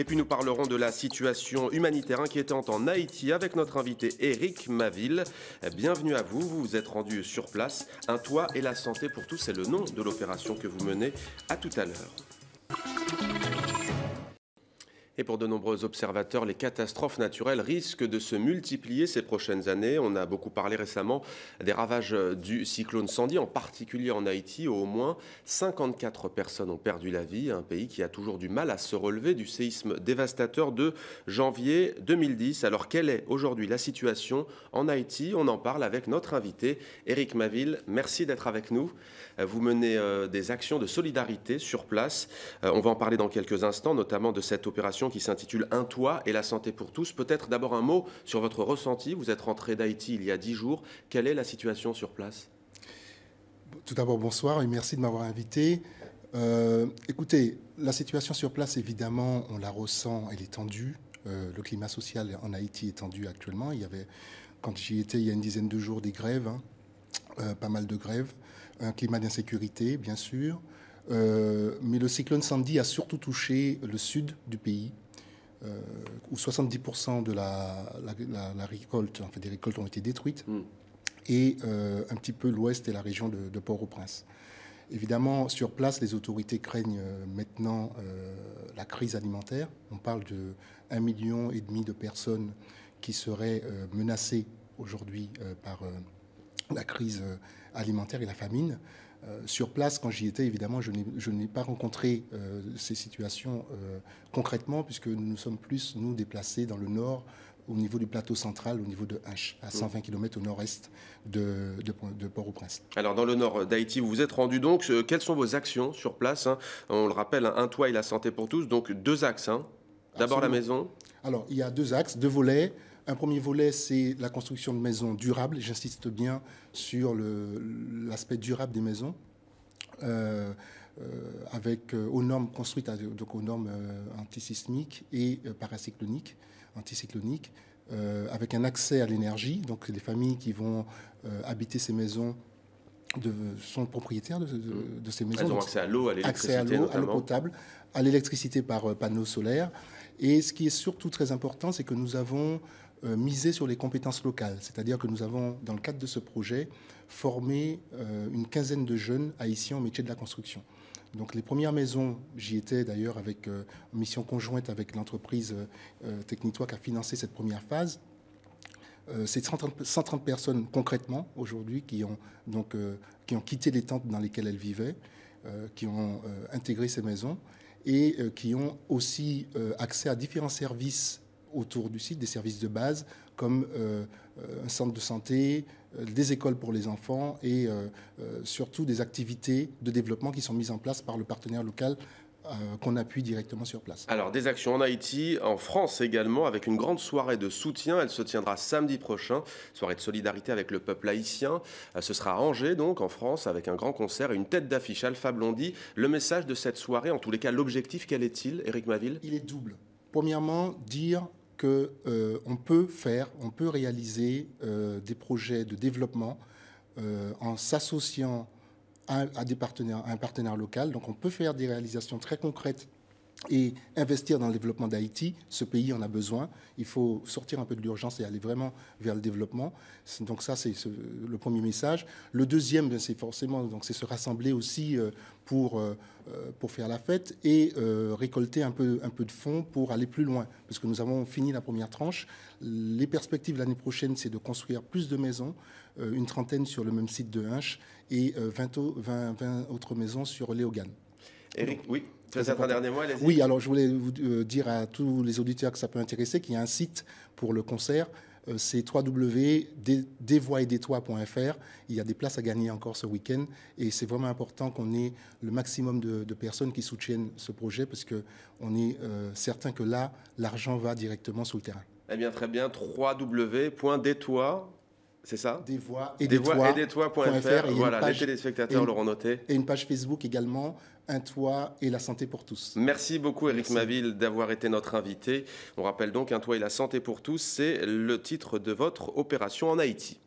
Et puis nous parlerons de la situation humanitaire inquiétante en Haïti avec notre invité Éric Maville. Bienvenue à vous, vous vous êtes rendu sur place. Un toit et la santé pour tous, c'est le nom de l'opération que vous menez. À tout à l'heure. Et pour de nombreux observateurs, les catastrophes naturelles risquent de se multiplier ces prochaines années. On a beaucoup parlé récemment des ravages du cyclone Sandy, en particulier en Haïti, où au moins 54 personnes ont perdu la vie. Un pays qui a toujours du mal à se relever du séisme dévastateur de janvier 2010. Alors quelle est aujourd'hui la situation en Haïti? On en parle avec notre invité, Éric Maville. Merci d'être avec nous. Vous menez des actions de solidarité sur place. On va en parler dans quelques instants, notamment de cette opération qui s'intitule Un toit et la santé pour tous. Peut-être d'abord un mot sur votre ressenti. Vous êtes rentré d'Haïti il y a 10 jours. Quelle est la situation sur place? Tout d'abord, bonsoir et merci de m'avoir invité. Écoutez, la situation sur place, évidemment, on la ressent, elle est tendue. Le climat social en Haïti est tendu actuellement. Il y avait, quand j'y étais il y a une dizaine de jours, des grèves, pas mal de grèves, un climat d'insécurité, bien sûr. Mais le cyclone Sandy a surtout touché le sud du pays, où 70% de la récolte, en fait, des récoltes ont été détruites, et un petit peu l'ouest et la région de Port-au-Prince. Évidemment, sur place, les autorités craignent maintenant la crise alimentaire. On parle de 1,5 million de personnes qui seraient menacées aujourd'hui par la crise alimentaire et la famine. Sur place, quand j'y étais, évidemment, je n'ai pas rencontré ces situations concrètement, puisque nous sommes plus, nous, déplacés dans le nord, au niveau du plateau central, au niveau de Hinche, à 120 km au nord-est de Port-au-Prince. Alors, dans le nord d'Haïti, vous vous êtes rendu donc. Quelles sont vos actions sur place? On le rappelle, un toit et la santé pour tous, donc 2 axes. D'abord la maison. Alors, il y a 2 axes, 2 volets. Un premier volet, c'est la construction de maisons durables. J'insiste bien sur l'aspect durable des maisons, avec aux normes construites, donc aux normes antisismiques et paracycloniques, anticycloniques, avec un accès à l'énergie. Donc les familles qui vont habiter ces maisons sont propriétaires de ces maisons. Elles ont accès à l'eau, à l'électricité, à l'eau potable, à l'électricité par panneaux solaires. Et ce qui est surtout très important, c'est que nous avons misé sur les compétences locales. C'est-à-dire que nous avons, dans le cadre de ce projet, formé une quinzaine de jeunes haïtiens au métier de la construction. Donc les premières maisons, j'y étais d'ailleurs avec une mission conjointe avec l'entreprise Technitois qui a financé cette première phase. C'est 130 personnes concrètement aujourd'hui qui ont quitté les tentes dans lesquelles elles vivaient, qui ont intégré ces maisons et qui ont aussi accès à différents services autour du site, des services de base comme un centre de santé, des écoles pour les enfants et surtout des activités de développement qui sont mises en place par le partenaire local qu'on appuie directement sur place. Alors, des actions en Haïti, en France également, avec une grande soirée de soutien. Elle se tiendra samedi prochain, soirée de solidarité avec le peuple haïtien. Ce sera à Angers, donc, en France, avec un grand concert et une tête d'affiche, Alpha Blondy. Le message de cette soirée, en tous les cas, l'objectif, quel est-il, Éric Maville? Il est double. Premièrement, dire qu'on peut réaliser des projets de développement en s'associant à un partenaire local. Donc on peut faire des réalisations très concrètes et investir dans le développement d'Haïti. Ce pays en a besoin. Il faut sortir un peu de l'urgence et aller vraiment vers le développement. Donc ça, c'est le premier message. Le deuxième, c'est forcément c'est se rassembler aussi pour faire la fête et récolter un peu de fonds pour aller plus loin. Parce que nous avons fini la première tranche. Les perspectives l'année prochaine, c'est de construire plus de maisons, une trentaine sur le même site de Hinche et 20 autres maisons sur Léogane. Éric, oui. Peut-être un dernier mot, allez-y. Oui, alors je voulais vous dire à tous les auditeurs que ça peut intéresser qu'il y a un site pour le concert. C'est www.desvoixetdetoits.fr. Il y a des places à gagner encore ce week-end. Et c'est vraiment important qu'on ait le maximum de personnes qui soutiennent ce projet parce qu'on est certain que là, l'argent va directement sur le terrain. Eh bien, très bien. www.desvoix. C'est ça? Desvoixetdetoits.fr. Voilà, les téléspectateurs l'auront noté. Et une page Facebook également, Un toit et la santé pour tous. Merci beaucoup Éric Maville d'avoir été notre invité. On rappelle donc Un toit et la santé pour tous, c'est le titre de votre opération en Haïti.